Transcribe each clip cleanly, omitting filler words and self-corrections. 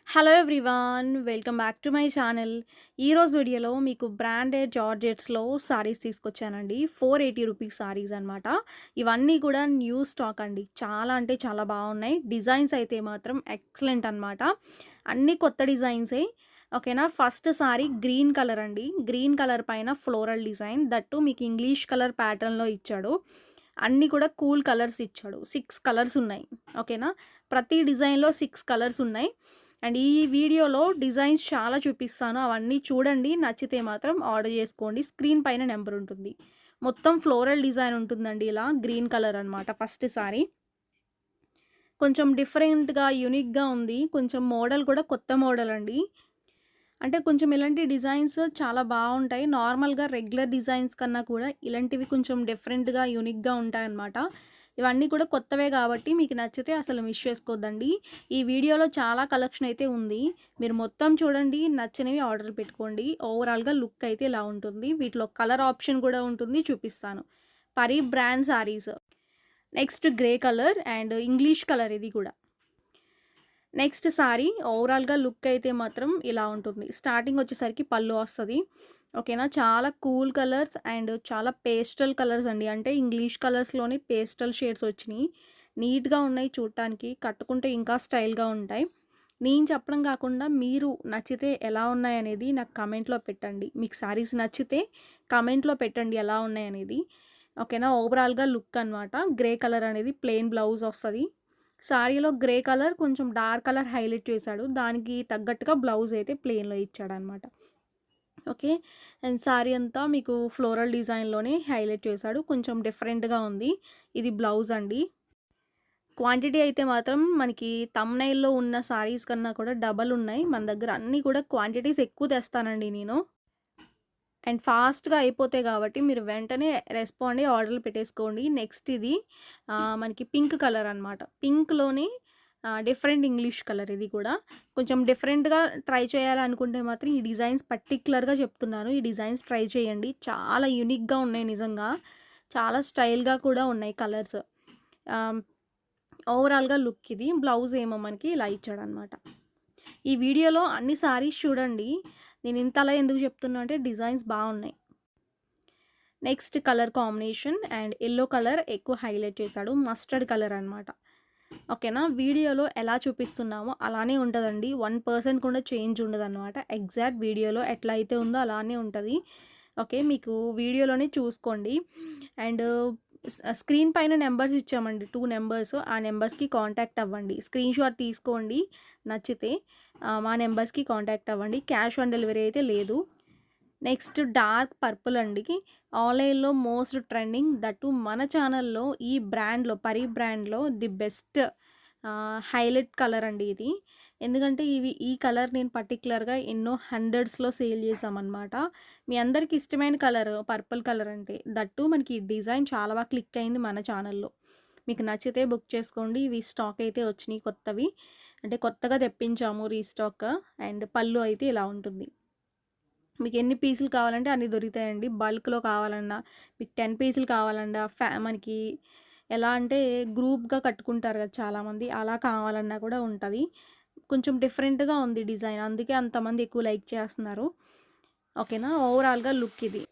Hello everyone, welcome back to my channel. ఈరోజు వీడియోలో మీకు బ్రాండెడ్ జార్జెట్స్లో సారీస్ తీసుకొచ్చానండి. 480 రూపీస్ సారీస్ అనమాట. ఇవన్నీ కూడా న్యూ స్టాక్ అండి. చాలా అంటే చాలా బాగున్నాయి. డిజైన్స్ అయితే మాత్రం ఎక్సలెంట్ అనమాట. అన్నీ కొత్త డిజైన్సే. ఓకేనా. ఫస్ట్ సారీ గ్రీన్ కలర్ అండి. గ్రీన్ కలర్ పైన ఫ్లోరల్ డిజైన్, దట్టు మీకు ఇంగ్లీష్ కలర్ ప్యాటర్న్లో ఇచ్చాడు. అన్నీ కూడా కూల్ కలర్స్ ఇచ్చాడు. 6 కలర్స్ ఉన్నాయి. ఓకేనా. ప్రతి డిజైన్లో 6 కలర్స్ ఉన్నాయి. అండ్ ఈ వీడియోలో డిజైన్స్ చాలా చూపిస్తాను. అవన్నీ చూడండి. నచ్చితే మాత్రం ఆర్డర్ చేసుకోండి. స్క్రీన్ పైన నెంబర్ ఉంటుంది. మొత్తం ఫ్లోరల్ డిజైన్ ఉంటుందండి. ఇలా గ్రీన్ కలర్ అనమాట. ఫస్ట్ సారీ కొంచెం డిఫరెంట్‌గా, యూనిక్‌గా ఉంది. కొంచెం మోడల్ కూడా కొత్త మోడల్ అండి. అంటే కొంచెం ఇలాంటి డిజైన్స్ చాలా బావుంటాయి. నార్మల్‌గా రెగ్యులర్ డిజైన్స్ కన్నా కూడా ఇలాంటివి కొంచెం డిఫరెంట్‌గా, యూనిక్‌గా ఉంటాయన్నమాట. ఇవన్నీ కూడా కొత్తవే కాబట్టి మీకు నచ్చితే అసలు మిస్ చేసుకోవద్దండి. ఈ వీడియోలో చాలా కలెక్షన్ అయితే ఉంది. మీరు మొత్తం చూడండి. నచ్చినవి ఆర్డర్ పెట్టుకోండి. ఓవరాల్‌గా లుక్ అయితే ఇలా ఉంటుంది. వీటిలో కలర్ ఆప్షన్ కూడా ఉంటుంది. చూపిస్తాను. పరి brand saris. Next grey colour and English colour ఇది కూడా. నెక్స్ట్ సారీ ఓవరాల్‌గా లుక్ అయితే మాత్రం ఇలా ఉంటుంది. స్టార్టింగ్ వచ్చేసరికి పళ్ళు వస్తది. ఓకేనా. చాలా కూల్ కలర్స్ అండ్ చాలా పేస్టల్ కలర్స్ అండి. అంటే ఇంగ్లీష్ కలర్స్‌లోనే పేస్టల్ షేడ్స్ వచ్చినియి. నీట్‌గా ఉన్నాయి చూడటానికి. కట్టుకుంటే ఇంకా స్టైల్‌గా ఉంటాయి. నేను చెప్పడం కాకుండా మీరు నచ్చితే ఎలా ఉన్నాయనేది నాకు కామెంట్‌లో పెట్టండి. మీకు సారీస్ నచ్చితే కామెంట్‌లో పెట్టండి ఎలా ఉన్నాయనేది. ఓకేనా. ఓవరాల్‌గా లుక్ అనమాట. గ్రే కలర్ అనేది ప్లెయిన్ బ్లౌజ్ వస్తది. సారీలో గ్రే కలర్ కొంచెం డార్క్ కలర్ హైలైట్ చేశాడు. దానికి తగ్గట్టుగా బ్లౌజ్ అయితే ప్లెయిన్‌లో ఇచ్చాడనమాట. ఓకే. అండ్ సారీ అంతా మీకు ఫ్లోరల్ డిజైన్‌లోనే హైలైట్ చేశాడు. కొంచెం డిఫరెంట్‌గా ఉంది. ఇది బ్లౌజ్ అండి. క్వాంటిటీ అయితే మాత్రం మనకి థంబ్‌నెయిల్‌లో ఉన్న సారీస్ కన్నా కూడా డబల్ ఉన్నాయి. మన దగ్గర అన్నీ కూడా క్వాంటిటీస్ ఎక్కువ తెస్తానండి నేను. అండ్ ఫాస్ట్‌గా అయిపోతాయి కాబట్టి మీరు వెంటనే రెస్పాండ్ అయ్యి ఆర్డర్‌లు పెట్టేసుకోండి. నెక్స్ట్ ఇది మనకి పింక్ కలర్ అనమాట. పింక్‌లోనే డిఫరెంట్ ఇంగ్లీష్ కలర్ ఇది కూడా. కొంచెం డిఫరెంట్‌గా ట్రై చేయాలనుకుంటే మాత్రం ఈ డిజైన్స్ పర్టిక్యులర్‌గా చెప్తున్నాను. ఈ డిజైన్స్ ట్రై చేయండి. చాలా యూనిక్‌గా ఉన్నాయి నిజంగా. చాలా స్టైల్‌గా కూడా ఉన్నాయి కలర్స్. ఆహ్, ఓవరాల్‌గా లుక్ ఇది. బ్లౌజ్ ఏమో మనకి ఇలా ఇచ్చాడనమాట. ఈ వీడియోలో అన్ని సారీస్ చూడండి. నేను ఇంతలా ఎందుకు చెప్తున్నా అంటే డిజైన్స్ బాగున్నాయి. Next colour combination and yellow colour ఎక్కువ హైలైట్ చేశాడు. మస్టర్డ్ కలర్ అనమాట. ఓకేనా. వీడియోలో ఎలా చూపిస్తున్నామో అలానే ఉంటుందండి. 1% కూడా చేంజ్ ఉండదన్నమాట. ఎగ్జాక్ట్ వీడియోలో ఎట్లా అయితే ఉందో అలానే ఉంటుంది. ఓకే. మీకు వీడియోలోనే చూసుకోండి. అండ్ స్క్రీన్ పైన నెంబర్స్ ఇచ్చామండి. 2 నెంబర్స్. ఆ నెంబర్స్‌కి కాంటాక్ట్ అవ్వండి. స్క్రీన్ షాట్ తీసుకోండి. నచ్చితే మా నెంబర్స్‌కి కాంటాక్ట్ అవ్వండి. క్యాష్ ఆన్ డెలివరీ అయితే లేదు. నెక్స్ట్ డార్క్ పర్పుల్ అండి. ఆన్‌లైన్‌లో మోస్ట్ ట్రెండింగ్ దట్టు మన ఛానల్‌లో ఈ బ్రాండ్‌లో పరి బ్రాండ్‌లో ది బెస్ట్ హైలైట్ కలర్ అండి ఇది. ఎందుకంటే ఈ కలర్ నేను పర్టిక్యులర్‌గా ఎన్నో హండ్రెడ్స్‌లో సేల్ చేశామనమాట. మీ అందరికి ఇష్టమైన కలర్ పర్పుల్ కలర్ అంటే. దట్టు మనకి ఈ డిజైన్ చాలా బాగా క్లిక్ అయింది మన ఛానల్‌లో. మీకు నచ్చితే బుక్ చేసుకోండి. ఇవి స్టాక్ అయితే వచ్చినాయి కొత్తవి. అంటే కొత్తగా తెప్పించాము రీస్టాక్. అండ్ పళ్ళు అయితే ఇలా ఉంటుంది. మీకు ఎన్ని పీసులు కావాలంటే అన్ని దొరుకుతాయండి. బల్క్‌లో కావాలన్నా, మీకు 10 పీసులు కావాలన్నా, మనకి ఎలా అంటే గ్రూప్‌గా కట్టుకుంటారు కదా చాలామంది. అలా కావాలన్నా కూడా ఉంటది. కొంచెం డిఫరెంట్‌గా ఉంది డిజైన్. అందుకే అంతమంది ఎక్కువ లైక్ చేస్తున్నారు. ఓకేనా. ఓవరాల్‌గా లుక్ ఇది.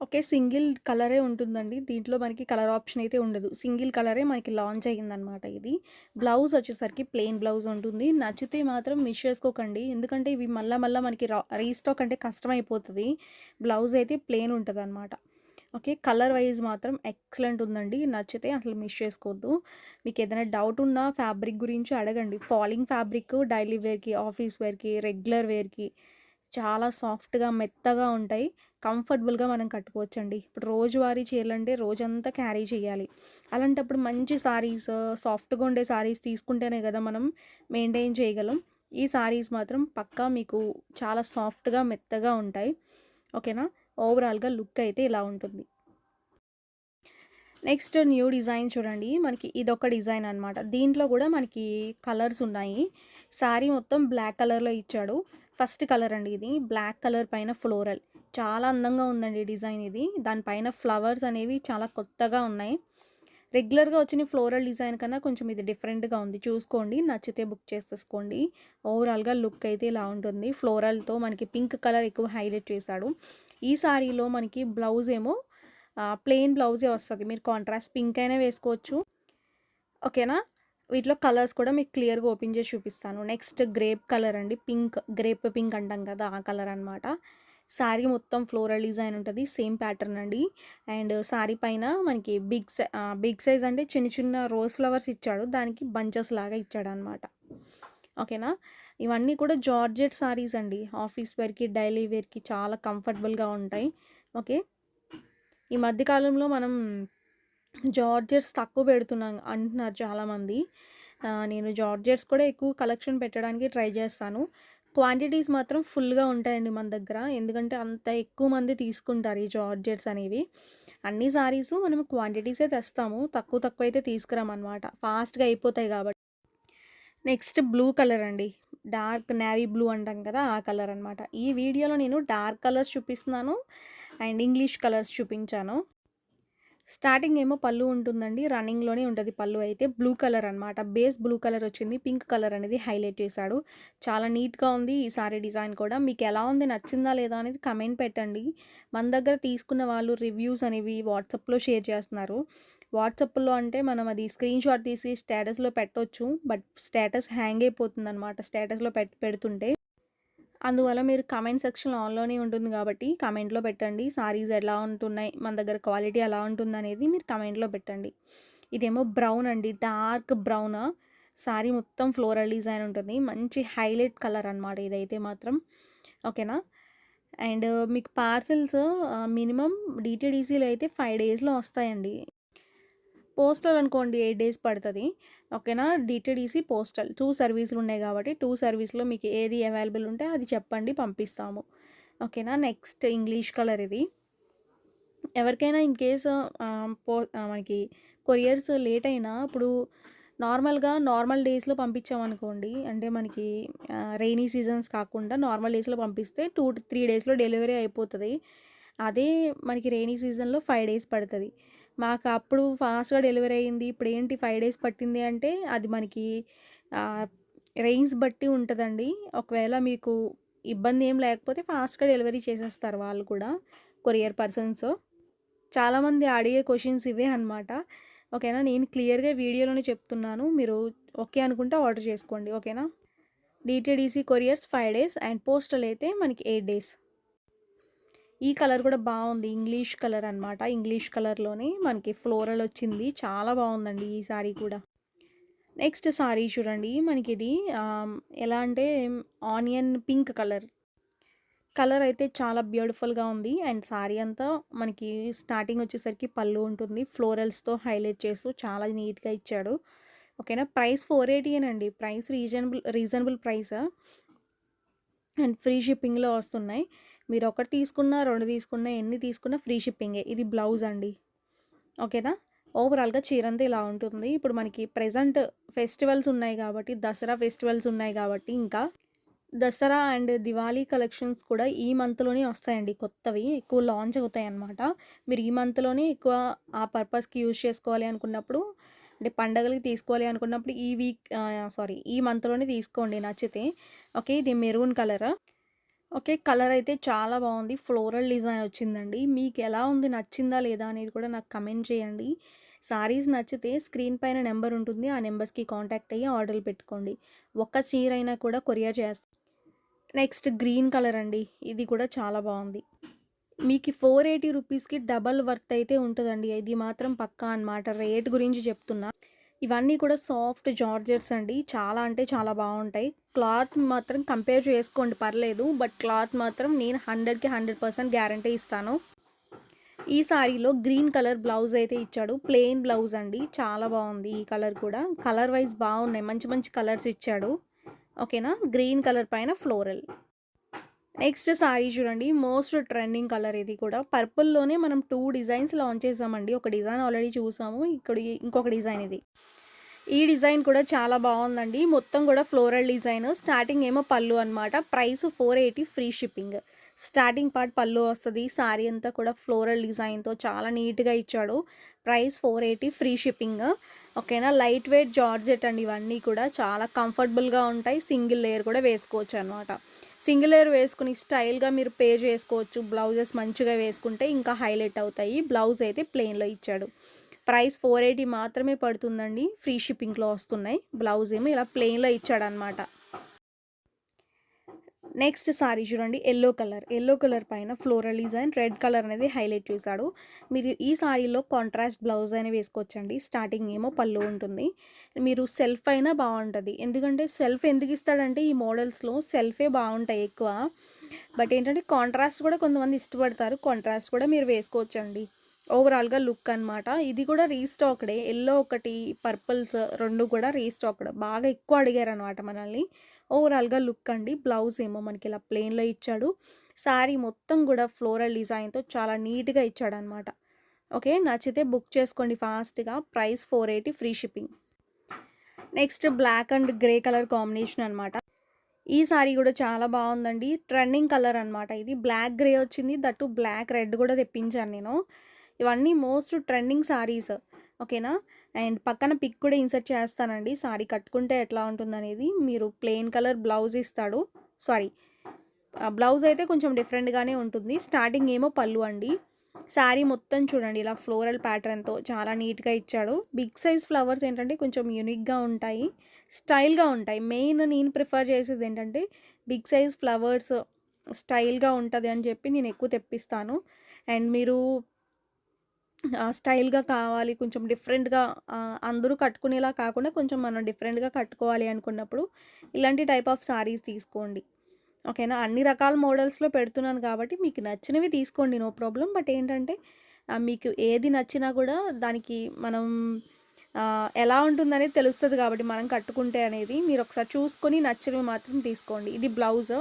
ఓకే. సింగిల్ కలరే ఉంటుందండి. దీంట్లో మనకి కలర్ ఆప్షన్ అయితే ఉండదు. సింగిల్ కలరే మనకి లాంచ్ అయ్యిందనమాట ఇది. బ్లౌజ్ వచ్చేసరికి ప్లెయిన్ బ్లౌజ్ ఉంటుంది. నచ్చితే మాత్రం మిస్ చేసుకోకండి. ఎందుకంటే ఇవి మళ్ళా మళ్ళా మనకి రీస్టాక్ అంటే కష్టమైపోతది. బ్లౌజ్ అయితే ప్లెయిన్ ఉంటదనమాట. ఓకే. కలర్ వైజ్ మాత్రం ఎక్సలెంట్ ఉందండి. నచ్చితే అసలు మిస్ చేసుకోవద్దు. మీకేదైనా డౌట్ ఉన్నా ఫ్యాబ్రిక్ గురించి అడగండి. ఫాలింగ్ ఫ్యాబ్రిక్ డైలీ వేర్‌కి, ఆఫీస్ వేర్‌కి, రెగ్యులర్ వేర్‌కి చాలా సాఫ్ట్‌గా, మెత్తగా ఉంటాయి. కంఫర్టబుల్‌గా మనం కట్టుకోవచ్చండి. ఇప్పుడు రోజువారీ చీరలంటే రోజంతా క్యారీ చేయాలి. అలాంటప్పుడు మంచి సారీస్, సాఫ్ట్‌గా ఉండే సారీస్ తీసుకుంటేనే కదా మనం మెయింటైన్ చేయగలం. ఈ సారీస్ మాత్రం పక్కా మీకు చాలా సాఫ్ట్‌గా, మెత్తగా ఉంటాయి. ఓకేనా. ఓవరాల్‌గా లుక్ అయితే ఇలా ఉంటుంది. నెక్స్ట్ న్యూ డిజైన్ చూడండి. మనకి ఇదొక డిజైన్ అనమాట. దీంట్లో కూడా మనకి కలర్స్ ఉన్నాయి. శారీ మొత్తం బ్లాక్ కలర్‌లో ఇచ్చాడు. ఫస్ట్ కలర్ అండి ఇది. బ్లాక్ కలర్ పైన ఫ్లోరల్. చాలా అందంగా ఉందండి డిజైన్ ఇది. దానిపైన ఫ్లవర్స్ అనేవి చాలా కొత్తగా ఉన్నాయి. రెగ్యులర్‌గా వచ్చిన ఫ్లోరల్ డిజైన్ కన్నా కొంచెం ఇది డిఫరెంట్‌గా ఉంది. చూసుకోండి. నచ్చితే బుక్ చేసేసుకోండి. ఓవరాల్‌గా లుక్ అయితే ఇలా ఉంటుంది. ఫ్లోరల్‌తో మనకి పింక్ కలర్ ఎక్కువ హైలైట్ చేశాడు. ఈ సారీలో మనకి బ్లౌజ్ ఏమో ప్లెయిన్ బ్లౌజే వస్తది. మీరు కాంట్రాస్ట్ పింక్ అయినా వేసుకోవచ్చు. ఓకేనా? వీటిలో కలర్స్ కూడా మీకు క్లియర్‌గా ఓపెన్ చేసి చూపిస్తాను. నెక్స్ట్ గ్రేప్ కలర్ అండి. గ్రేప్ పింక్ అంటాం కదా! ఆ కలర్ అనమాట. శారీ మొత్తం ఫ్లోరల్ డిజైన్ ఉంటది. సేమ్ ప్యాటర్న్ అండి. అండ్ శారీ పైన మనకి బిగ్ సైజ్ అంటే చిన్న చిన్న రోజ్ ఫ్లవర్స్ ఇచ్చాడు. దానికి బంచెస్ లాగా ఇచ్చాడనమాట. ఓకేనా? ఇవన్నీ కూడా జార్జెట్ శారీస్ అండి. ఆఫీస్ వేర్‌కి, డైలీ వేర్‌కి చాలా కంఫర్టబుల్‌గా ఉంటాయి. ఓకే. ఈ మధ్య కాలంలో మనం జార్జెట్స్ తక్కువ పెడుతున్నాం అంటున్నారు చాలామంది. నేను జార్జెట్స్ కూడా ఎక్కువ కలెక్షన్ పెట్టడానికి ట్రై చేస్తాను. క్వాంటిటీస్ మాత్రం ఫుల్‌గా ఉంటాయండి మన దగ్గర. ఎందుకంటే అంత ఎక్కువ మంది తీసుకుంటారు ఈ జార్జెట్స్ అనేవి. అన్ని సారీసు మనం క్వాంటిటీసే తెస్తాము. తక్కువ తక్కువ అయితే తీసుకురామనమాట. ఫాస్ట్‌గా అయిపోతాయి కాబట్టి. నెక్స్ట్ బ్లూ కలర్ అండి. డార్క్ నేవీ బ్లూ అంటాం కదా! ఆ కలర్ అనమాట. ఈ వీడియోలో నేను డార్క్ కలర్స్ చూపిస్తున్నాను. అండ్ ఇంగ్లీష్ కలర్స్ చూపించాను. స్టార్టింగ్ ఏమో పళ్ళు ఉంటుందండి. రన్నింగ్‌లోనే ఉంటది పళ్ళు అయితే. బ్లూ కలర్ అనమాట. బేస్ బ్లూ కలర్ వచ్చింది. పింక్ కలర్ అనేది హైలైట్ చేశాడు. చాలా నీట్‌గా ఉంది ఈ సారీ డిజైన్ కూడా. మీకెలా ఉంది? నచ్చిందా లేదా? అనేది కమెంట్ పెట్టండి. మన దగ్గర తీసుకున్న వాళ్ళు రివ్యూస్ అనేవి వాట్సాప్‌లో షేర్ చేస్తున్నారు. వాట్సాప్‌లో అంటే మనం అది స్క్రీన్‌షాట్ తీసి స్టేటస్‌లో పెట్టొచ్చు. బట్ స్టేటస్ హ్యాంగ్ అయిపోతుందనమాట. స్టేటస్‌లో పెడుతుంటే. అందువల్ల మీరు కామెంట్ సెక్షన్ ఆన్‌లోనే ఉంటుంది గాబట్టి, కామెంట్‌లో పెట్టండి. సారీస్ ఎలా ఉంటున్నాయి, మన దగ్గర క్వాలిటీ ఎలా ఉంటుందనేది మీరు కామెంట్‌లో పెట్టండి. ఇదేమో బ్రౌన్ అండి. Dark brown. సారీ మొత్తం ఫ్లోరల్ డిజైన్ ఉంటుంది. మంచి హైలైట్ కలర్ అనమాట ఇదైతే మాత్రం. ఓకేనా? అండ్ మీకు పార్సెల్స్ మినిమమ్ డీటీడీసీలో అయితే 5 డేస్‌లో వస్తాయండి. పోస్టల్ అనుకోండి 8 డేస్ పడతది. ఓకేనా? డీటీడీసీ, పోస్టల్ 2 సర్వీసులున్నాయి గాబట్టి 2 సర్వీస్‌లో మీకు ఏది అవైలబుల్ ఉంటే అది చెప్పండి పంపిస్తాము. ఓకేనా? నెక్స్ట్ ఇంగ్లీష్ కలర్ ఇది. ఎవరికైనా ఇన్ కేస్ మనకి కొరియర్స్ లేట్ అయినా ఇప్పుడు నార్మల్ డేస్‌లో పంపించామనుకోండి. అంటే మనకి రెయినీ సీజన్స్ కాకుండా నార్మల్ డేస్‌లో పంపిస్తే 2-3 డేస్‌లో డెలివరీ అయిపోతది. అదే మనకి రెయినీ సీజన్‌లో 5 డేస్ పడతది. మాకు అప్పుడు ఫాస్ట్‌గా డెలివరీ అయింది. ఇప్పుడేంటి 5 డేస్ పట్టింది అంటే అది మనకి ఆహ్, రెయిన్స్ బట్టి ఉంటదండి. ఒకవేళ మీకు ఇబ్బంది ఏం లేకపోతే ఫాస్ట్‌గా డెలివరీ చేసేస్తారు వాళ్ళు కూడా కొరియర్ పర్సన్స్. చాలామంది అడిగే క్వెషన్స్ ఇవే అనమాట. ఓకేనా? నేను క్లియర్‌గా వీడియోలోనే చెప్తున్నాను. మీరు ఓకే అనుకుంటే ఆర్డర్ చేసుకోండి. ఓకేనా? DTDC couriers 5 days and postal అయితే మనకి 8 డేస్. ఈ కలర్ కూడా బావుంది. ఇంగ్లీష్ కలర్ అనమాట. ఇంగ్లీష్ కలర్‌లోనే మనకి ఫ్లోరల్ వచ్చింది. చాలా బావుందండి ఈ సారీ కూడా. నెక్స్ట్ సారీ చూడండి. మనకిది ఎలా అంటే ఆనియన్ పింక్ కలర్. కలర్ అయితే చాలా బ్యూటిఫుల్‌గా ఉంది. అండ్ సారీ అంతా మనకి స్టార్టింగ్ వచ్చేసరికి పళ్ళు ఉంటుంది. ఫ్లోరల్స్‌తో హైలైట్ చేస్తూ చాలా నీట్‌గా ఇచ్చాడు. ఓకేనా? Price 480 price reasonable price. And free షిప్పింగ్‌లో వస్తున్నాయి. మీరు ఒకటి తీసుకున్నా, 2 తీసుకున్నా, ఎన్ని తీసుకున్నా ఫ్రీ షిప్పింగే. ఇది బ్లౌజ్ అండి. ఓకేనా? ఓవరాల్‌గా చీరంతా ఇలా ఉంటుంది. ఇప్పుడు మనకి ప్రెజెంట్ ఫెస్టివల్స్ ఉన్నాయి కాబట్టి, దసరా ఫెస్టివల్స్ ఉన్నాయి కాబట్టి ఇంకా దసరా అండ్ దివాళీ కలెక్షన్స్ కూడా ఈ మంత్‌లోనే వస్తాయండి కొత్తవి. ఎక్కువ లాంచ్ అవుతాయన్నమాట. మీరు ఈ మంత్‌లోనే ఎక్కువ ఆ పర్పస్‌కి యూజ్ చేసుకోవాలి అనుకున్నప్పుడు, అంటే పండగలకి తీసుకోవాలి అనుకున్నప్పుడు ఈ మంత్‌లోనే తీసుకోండి నచ్చితే. ఓకే. ఇది మెరూన్ కలర్. ఓకే. కలర్ అయితే చాలా బావుంది. ఫ్లోరల్ డిజైన్ వచ్చిందండి. మీకెలా ఉంది? నచ్చిందా లేదా? అనేది కూడా నాకు కమెంట్ చేయండి. సారీస్ నచ్చితే స్క్రీన్ పైన నెంబర్ ఉంటుంది. ఆ నెంబర్స్‌కి కాంటాక్ట్ అయ్యి ఆర్డర్‌లు పెట్టుకోండి. ఒక్క చీరైనా కూడా కొరియర్ చేస్తాం. నెక్స్ట్ గ్రీన్ కలర్ అండి. ఇది కూడా చాలా బావుంది. మీకి 480 రూపీస్‌కి డబల్ వర్త్ అయితే ఉంటదండి. ఇది మాత్రం పక్కా అనమాట. రేట్ గురించి చెప్తున్నా. ఇవన్నీ కూడా సాఫ్ట్ జార్జెట్స్ అండి. చాలా అంటే చాలా బావుంటాయి. క్లాత్ మాత్రం కంపేర్ చేసుకోండి పర్లేదు. బట్ క్లాత్ మాత్రం నేను 100కి 100% గ్యారంటీ ఇస్తాను. ఈ సారీలో గ్రీన్ కలర్ బ్లౌజ్ అయితే ఇచ్చాడు. ప్లెయిన్ బ్లౌజ్ అండి. చాలా బావుంది ఈ కలర్ కూడా. కలర్ వైస్ బావున్నాయి. మంచి మంచి కలర్స్ ఇచ్చాడు. ఓకేనా? గ్రీన్ కలర్ పైన ఫ్లోరల్. నెక్స్ట్ సారీ చూడండి. మోస్ట్ ట్రెండింగ్ కలర్ ఇది కూడా. పర్పుల్‌లోనే మనం 2 డిజైన్స్ లాంచ్ చేసామండి. ఒక డిజైన్ ఆల్రెడీ చూసాము. ఇంకొక డిజైన్ ఇది. ఈ డిజైన్ కూడా చాలా బాగుందండి. మొత్తం కూడా ఫ్లోరల్ డిజైన్. స్టార్టింగ్ ఏమో పళ్ళు అనమాట. Price 480 free shipping. Starting part పళ్ళు వస్తది. సారీ అంతా కూడా ఫ్లోరల్ డిజైన్‌తో చాలా నీట్‌గా ఇచ్చాడు. Price 480 free shipping. ఓకేనా. లైట్ వెయిట్ జార్జెట్ అండి ఇవన్నీ కూడా. చాలా కంఫర్టబుల్‌గా ఉంటాయి. సింగిల్ లేయర్ కూడా వేసుకోవచ్చనమాట. సింగిల్ లేయర్ వేసుకొని స్టైల్‌గా మీరు పేర్ చేసుకోవచ్చు. బ్లౌజెస్ మంచిగా వేసుకుంటే ఇంకా హైలైట్ అవుతాయి. బ్లౌజ్ అయితే ప్లెయిన్‌లో ఇచ్చాడు. ప్రైస్ 480 మాత్రమే పడుతుందండి. ఫ్రీ షిప్పింగ్‌లో వస్తున్నాయి. బ్లౌజ్ ఏమో ఇలా ప్లెయిన్‌లో ఇచ్చాడనమాట. నెక్స్ట్ సారీ చూడండి. Yellow colour. యెల్లో కలర్ పైన ఫ్లోరల్ డిజైన్ రెడ్ కలర్ అనేది హైలైట్ చేశాడు. మీరు ఈ సారీలో కాంట్రాస్ట్ బ్లౌజ్ అయినా వేసుకోవచ్చండి. స్టార్టింగ్ ఏమో పళ్ళు ఉంటుంది. మీరు సెల్ఫ్ అయినా బాగుంటుంది. ఎందుకంటే సెల్ఫ్ ఎందుకు ఇస్తాడంటే ఈ మోడల్స్‌లో సెల్ఫే బాగుంటాయి ఎక్కువ. బట్ ఏంటంటే కాంట్రాస్ట్ కూడా కొంతమంది ఇష్టపడతారు. కాంట్రాస్ట్ కూడా మీరు వేసుకోవచ్చండి. ఓవరాల్‌గా లుక్ అనమాట. ఇది కూడా రీస్టాక్‌డే. యెల్లో ఒకటి, పర్పుల్స్ 2 కూడా రీస్టాక్‌డ్. బాగా ఎక్కువ అడిగారనమాట మనల్ని. ఓవరాల్‌గా లుక్ అండి. బ్లౌజ్ ఏమో మనకి ఇలా ప్లెయిన్‌లో ఇచ్చాడు. శారీ మొత్తం కూడా ఫ్లోరల్ డిజైన్‌తో చాలా నీట్‌గా ఇచ్చాడనమాట. ఓకే. నచ్చితే బుక్ చేసుకోండి ఫాస్ట్‌గా. Price 480 free shipping. Next black and grey colour combination అనమాట. ఈ సారీ కూడా చాలా బాగుందండి. ట్రెండింగ్ కలర్ అనమాట ఇది. బ్లాక్ గ్రే వచ్చింది. దట్టు బ్లాక్ రెడ్ కూడా తెప్పించాను నేను. ఇవన్నీ మోస్ట్ ట్రెండింగ్ సారీస్. ఓకేనా. అండ్ పక్కన పిక్ కూడా ఇన్సర్ట్ చేస్తానండి. సారీ కట్టుకుంటే ఎట్లా ఉంటుందనేది. మీరు ప్లెయిన్ కలర్ బ్లౌజ్ ఇస్తాడు. సారీ, బ్లౌజ్ అయితే కొంచెం డిఫరెంట్‌గానే ఉంటుంది. స్టార్టింగ్ ఏమో పళ్ళు అండి. శారీ మొత్తం చూడండి ఇలా ఫ్లోరల్ ప్యాటర్న్‌తో చాలా నీట్‌గా ఇచ్చాడు. బిగ్ సైజ్ ఫ్లవర్స్ ఏంటంటే కొంచెం యూనిక్‌గా ఉంటాయి. స్టైల్‌గా ఉంటాయి. మెయిన్ నేను ప్రిఫర్ చేసేది ఏంటంటే బిగ్ సైజ్ ఫ్లవర్స్ స్టైల్‌గా ఉంటది అని చెప్పి నేను ఎక్కువ తెప్పిస్తాను. అండ్ మీరు స్టైల్‌గా కావాలి కొంచెం డిఫరెంట్‌గా, అందరూ కట్టుకునేలా కాకుండా కొంచెం మనం డిఫరెంట్‌గా కట్టుకోవాలి అనుకున్నప్పుడు ఇలాంటి టైప్ ఆఫ్ సారీస్ తీసుకోండి. ఓకేనా. అన్ని రకాల మోడల్స్‌లో పెడుతున్నాను కాబట్టి మీకు నచ్చినవి తీసుకోండి. No problem. బట్ ఏంటంటే మీకు ఏది నచ్చినా కూడా దానికి మనం ఎలా ఉంటుందనేది తెలుస్తది కాబట్టి మనం కట్టుకుంటే అనేది. మీరు ఒకసారి చూసుకొని నచ్చినవి మాత్రం తీసుకోండి. ఇది బ్లౌజ్.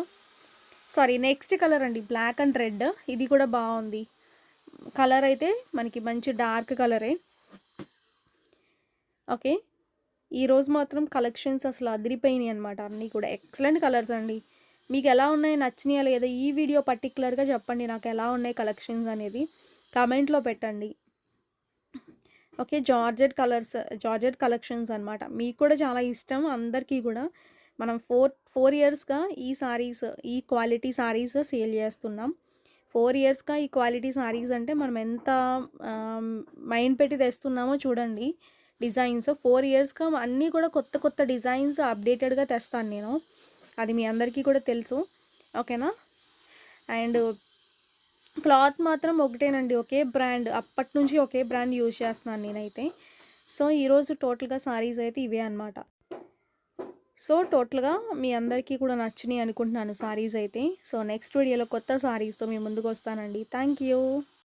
సారీ, నెక్స్ట్ కలర్ అండి. Black and red. ఇది కూడా బాగుంది. కలర్ అయితే మనకి మంచి డార్క్ కలరే. ఓకే. ఈరోజు మాత్రం కలెక్షన్స్ అసలు అదిరిపోయినాయి అనమాట. అన్నీ కూడా ఎక్సలెంట్ కలర్స్ అండి. మీకు ఎలా ఉన్నాయి, నచ్చినాయా లేదా ఈ వీడియో పర్టిక్యులర్గా చెప్పండి. నాకు ఎలా ఉన్నాయి కలెక్షన్స్ అనేది కామెంట్లో పెట్టండి. ఓకే. జార్జెట్ కలెక్షన్స్ అనమాట. మీకు కూడా చాలా ఇష్టం అందరికీ కూడా. మనం 4 ఇయర్స్‌గా ఈ సారీస్, ఈ క్వాలిటీ సారీస్ సేల్ చేస్తున్నాం. 4 ఇయర్స్‌గా ఈ క్వాలిటీ సారీస్ అంటే మనం ఎంత ఆహ్, మైండ్ పెట్టి తెస్తున్నామో చూడండి. డిజైన్స్ 4 ఇయర్స్‌గా అన్నీ కూడా కొత్త కొత్త డిజైన్స్ అప్డేటెడ్‌గా తెస్తాను నేను. అది మీ అందరికీ కూడా తెలుసు. ఓకేనా. అండ్ క్లాత్ మాత్రం ఒకటేనండి. ఒకే బ్రాండ్. అప్పటినుంచి ఒకే బ్రాండ్ యూజ్ చేస్తున్నాను నేనైతే. సో, ఈరోజు టోటల్‌గా సారీస్ అయితే ఇవే అనమాట. సో, టోటల్‌గా మీ అందరికీ కూడా నచ్చినాయి అనుకుంటున్నాను సారీస్ అయితే. సో, నెక్స్ట్ వీడియోలో కొత్త సారీస్‌తో మీ ముందుకొస్తానండి. Thank you.